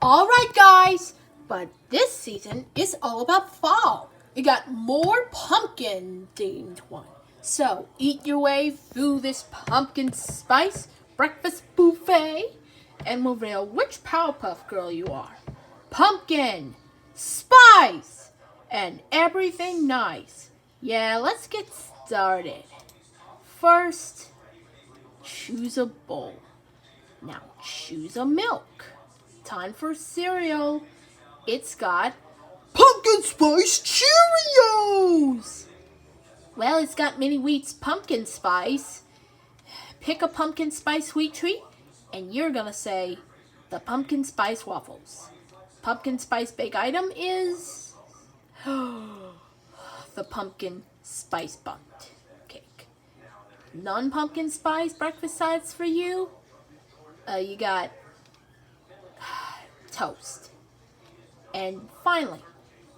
Alright guys, but this season is all about fall. We got more pumpkin themed one. So eat your way through this pumpkin spice breakfast buffet and reveal which Powerpuff Girl you are. Pumpkin, spice, and everything nice. Yeah, let's get started. First, choose a bowl. Now choose a milk. Time for cereal. It's got pumpkin spice Cheerios. Well, it's got Mini Wheat's pumpkin spice. Pick a pumpkin spice sweet treat, and you're gonna say the pumpkin spice waffles. Pumpkin spice bake item is the pumpkin spice bundt cake. Non-pumpkin spice breakfast sides for you. You got toast. And finally,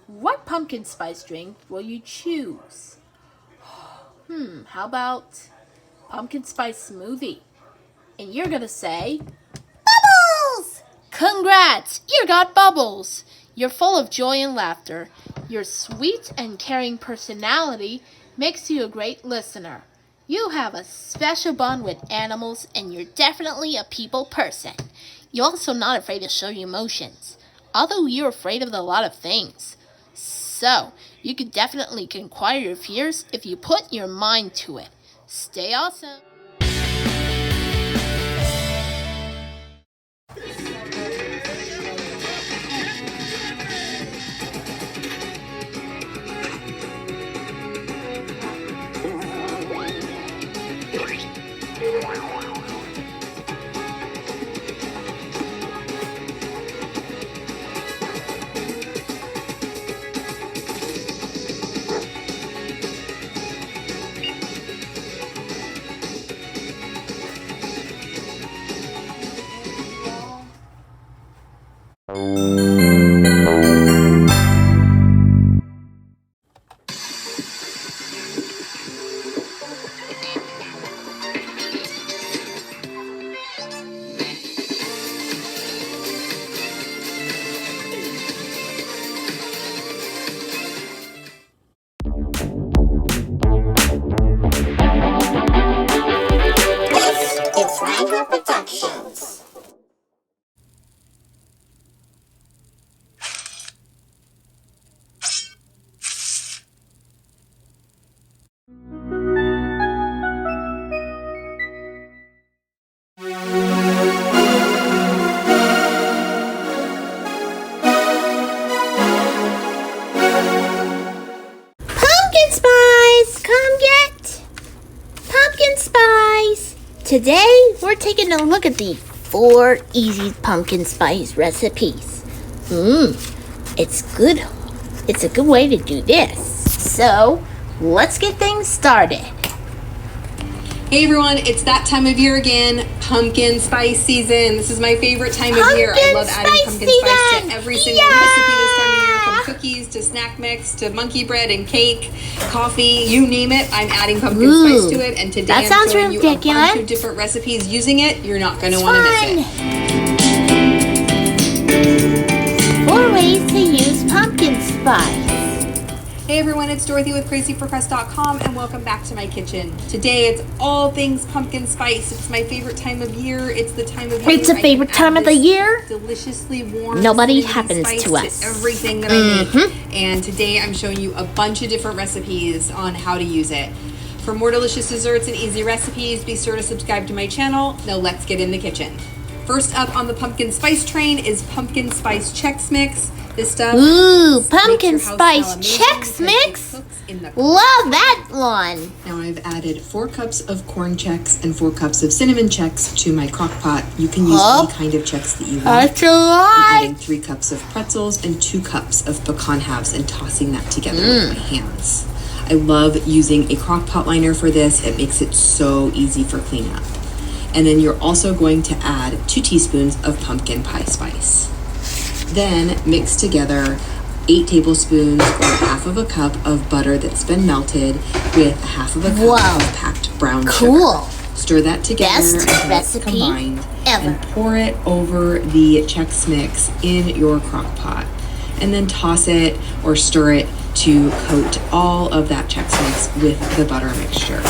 what pumpkin spice drink will you choose? How about pumpkin spice smoothie? And you're gonna say bubbles! Congrats! You got bubbles! You're full of joy and laughter. Your sweet and caring personality makes you a great listener. You have a special bond with animals, and you're definitely a people person. You're also not afraid to show your emotions, although you're afraid of a lot of things. So, you can definitely conquer your fears if you put your mind to it. Stay awesome! Today, we're taking a look at the 4 easy pumpkin spice recipes. It's good. It's a good way to do this. So, let's get things started. Hey everyone, it's that time of year again, pumpkin spice season. This is my favorite time of year. I love adding pumpkin spice to every single recipe this time of year, from cookies to snack mix to monkey bread and cake, coffee, you name it. I'm adding pumpkin spice to it, and today I'm showing you a bunch of different recipes using it. You're not going to want to miss it. 4 ways to use pumpkin spice. Hey everyone, it's Dorothy with CrazyForCrust.com, and welcome back to my kitchen. Today it's all things pumpkin spice. It's my favorite time of year. It's the time of year. It's a favorite time of the year. Deliciously warm. Nobody happens to us. To everything that I make. And today I'm showing you a bunch of different recipes on how to use it. For more delicious desserts and easy recipes, be sure to subscribe to my channel. Now let's get in the kitchen. First up on the pumpkin spice train is pumpkin spice Chex Mix. This stuff. Pumpkin spice Chex Mix. Love that one. Now I've added 4 cups of corn Chex and 4 cups of cinnamon Chex to my crock pot. You can use any kind of Chex that you want. That's a lot. I'm adding 3 cups of pretzels and 2 cups of pecan halves and tossing that together with my hands. I love using a crock pot liner for this. It makes it so easy for cleanup. And then you're also going to add 2 teaspoons of pumpkin pie spice. Then mix together 8 tablespoons or half of a cup of butter that's been melted with half of a cup of packed brown sugar. Stir that together. Best recipe combined. and pour it over the Chex Mix in your crock pot. And then toss it or stir it to coat all of that Chex Mix with the butter mixture.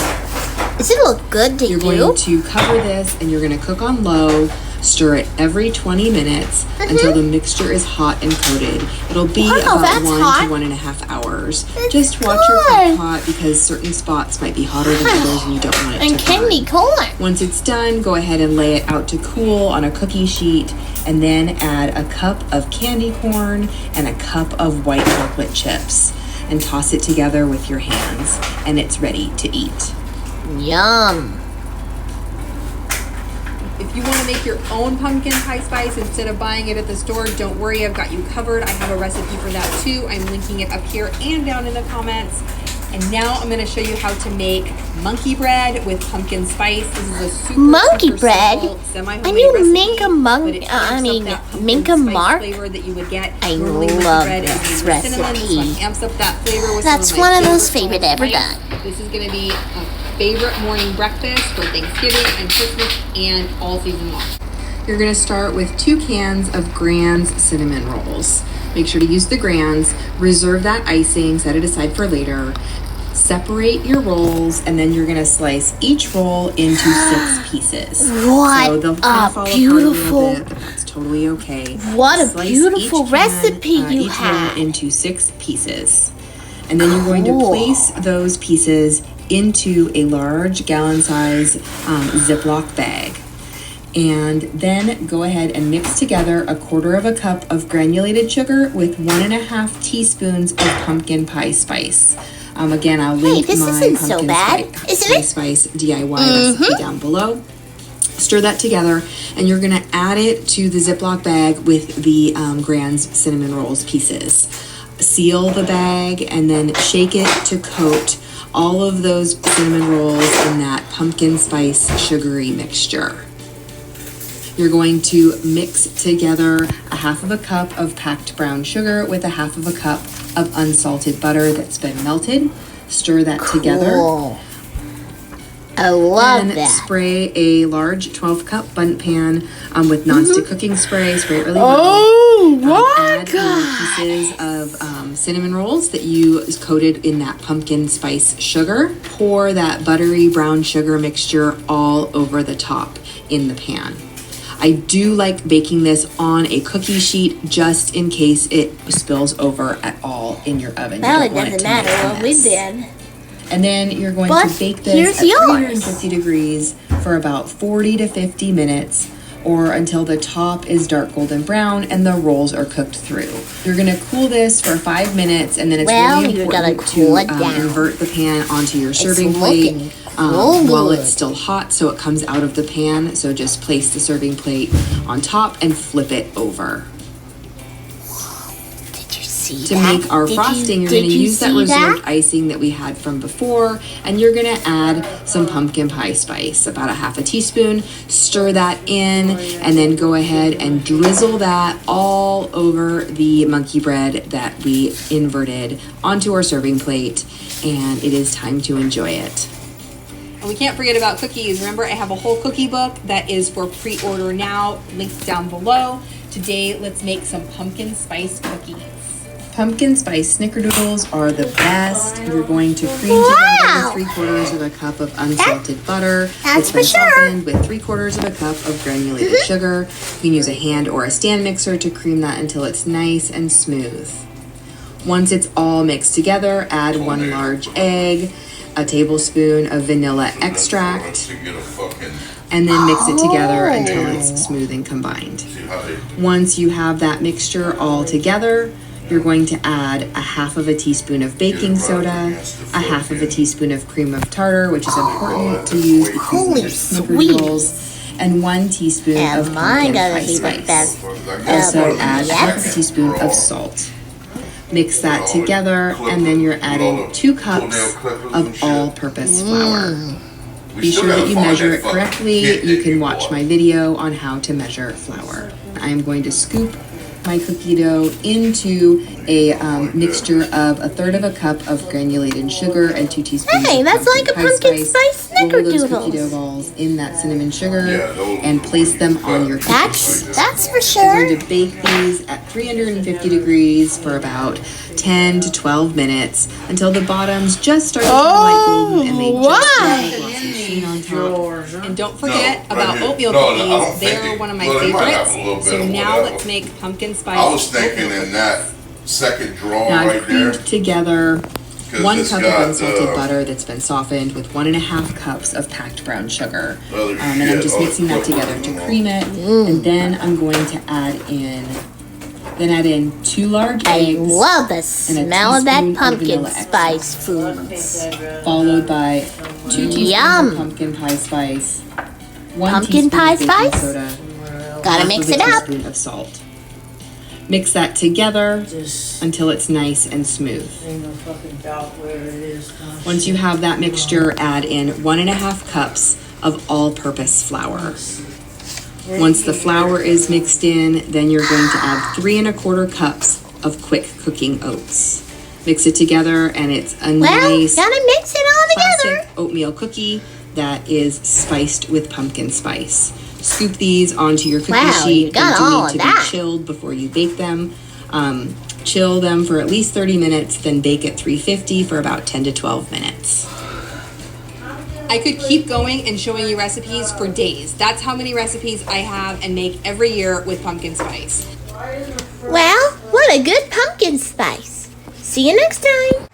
Does it look good to you? You're going to cover this and you're going to cook on low. Stir it every 20 minutes until the mixture is hot and coated. It'll be about 1 to 1.5 hours. Just watch your crock pot because certain spots might be hotter than others and you don't want it to burn. And can be cooler. Once it's done, go ahead and lay it out to cool on a cookie sheet and then add a cup of candy corn and a cup of white chocolate chips and toss it together with your hands and it's ready to eat. Yum. If you want to make your own pumpkin pie spice instead of buying it at the store, don't worry, I've got you covered. I have a recipe for that too. I'm linking it up here and down in the comments. And now I'm going to show you how to make monkey bread with pumpkin spice. This is a super bread. simple, semi-homemade And you recipe, make a make a mark. Flavor that you would get. I Normally, monkey love bread is this made with cinnamon. This one recipe. amps up that flavor with That's some of my one of those favorite favorite ever spice. done. This is going to be a favorite morning breakfast for Thanksgiving and Christmas and all season long. You're going to start with 2 cans of Grand's cinnamon rolls. Make sure to use the Grand's. Reserve that icing, set it aside for later. Separate your rolls, and then you're going to slice each roll into 6 pieces. What so they'll a fall beautiful, apart a little bit, but that's totally okay. What a Slice beautiful each recipe you each have. roll into 6 pieces. And then you're going to place those pieces into a large gallon-size Ziploc bag. And then go ahead and mix together 1/4 cup of granulated sugar with 1.5 teaspoons of pumpkin pie spice. Again, I'll link this my isn't so pumpkin bad, isn't it? spice DIY recipe down below. Stir that together, and you're going to add it to the Ziploc bag with the Grand's cinnamon rolls pieces. Seal the bag and then shake it to coat all of those cinnamon rolls in that pumpkin spice sugary mixture. You're going to mix together 1/2 cup of packed brown sugar with 1/2 cup of unsalted butter that's been melted. Stir that together. I love and that. Spray a large 12-cup bundt pan with nonstick cooking spray. Spray it really well. Oh my Add pieces of cinnamon rolls that you coated in that pumpkin spice sugar. Pour that buttery brown sugar mixture all over the top in the pan. I do like baking this on a cookie sheet just in case it spills over at all in your oven. Well, it doesn't matter what we did. And then you're going to bake this here's at yours. 350 degrees for about 40 to 50 minutes or until the top is dark golden brown and the rolls are cooked through. You're going to cool this for 5 minutes and then it's really important to invert the pan onto your serving plate while it's still hot so it comes out of the pan. So just place the serving plate on top and flip it over. To make our frosting, you're going to use that reserved icing that we had from before, and you're going to add some pumpkin pie spice, about 1/2 teaspoon. Stir that in, and then go ahead and drizzle that all over the monkey bread that we inverted onto our serving plate, and it is time to enjoy it. And we can't forget about cookies. Remember, I have a whole cookie book that is for pre-order now, linked down below. Today, let's make some pumpkin spice cookies. Pumpkin spice snickerdoodles are the best. We're going to cream together 3/4 cup of unsalted butter. It's been softened with 3/4 cup of granulated sugar. You can use a hand or a stand mixer to cream that until it's nice and smooth. Once it's all mixed together, add 1 large egg, a tablespoon of vanilla extract, and then mix it together until it's smooth and combined. Once you have that mixture all together, you're going to add 1/2 teaspoon of baking soda, 1/2 teaspoon of cream of tartar, which is important to use because these are snickerdoodles, and 1 teaspoon of pumpkin pie spice. Also add 1/2 teaspoon of salt. Mix that together, and then you're adding 2 cups of all-purpose flour. Be sure that you measure it correctly. You can watch my video on how to measure flour. I'm going to scoop my cookie dough into a mixture of 1/3 cup of granulated sugar and 2 teaspoons of that's like a pumpkin spice roll those cookie dough snickerdoodles. balls in that cinnamon sugar Yeah, those- and place them on your cookie That's for We're sure. going to bake these at 350 degrees for about 10 to 12 minutes until the bottoms just start to turn light golden and they just wow. have a glossy sheen on top. And don't forget No, about right here. oatmeal No, cookies. I don't They think are it- one of my well, they might have favorites. a little bit So of now whatever. let's make pumpkin spice. I was thinking oatmeal in that second drawer Now I've right there. creamed together 'Cause 1 it's cup got, of unsalted butter that's been softened with 1.5 cups of packed brown sugar. Other And I'm just shit, mixing that other together to equipment. cream it. And then I'm going to add in 2 large I eggs, love the smell of that teaspoon of pumpkin vanilla spice foods. followed by 2 teaspoons Yum. of pumpkin pie spice, 1 Pumpkin teaspoon pie of baking spice? soda, Gotta half mix of a it up. teaspoon of salt. Mix that together until it's nice and smooth. Once you have that mixture, add in 1.5 cups of all-purpose flour. Once the flour is mixed in, then you're going to add 3.25 cups of quick cooking oats. Mix it together and it's a Well, nice gotta mix it all together. classic oatmeal cookie that is spiced with pumpkin spice. Scoop these onto your cookie Wow, sheet. you got They do all need of to that. be chilled before you bake them. Chill them for at least 30 minutes, then bake at 350 for about 10 to 12 minutes. I could keep going and showing you recipes for days. That's how many recipes I have and make every year with pumpkin spice. Well, what a good pumpkin spice. See you next time.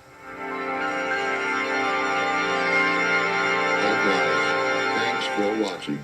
Alright, thanks for watching.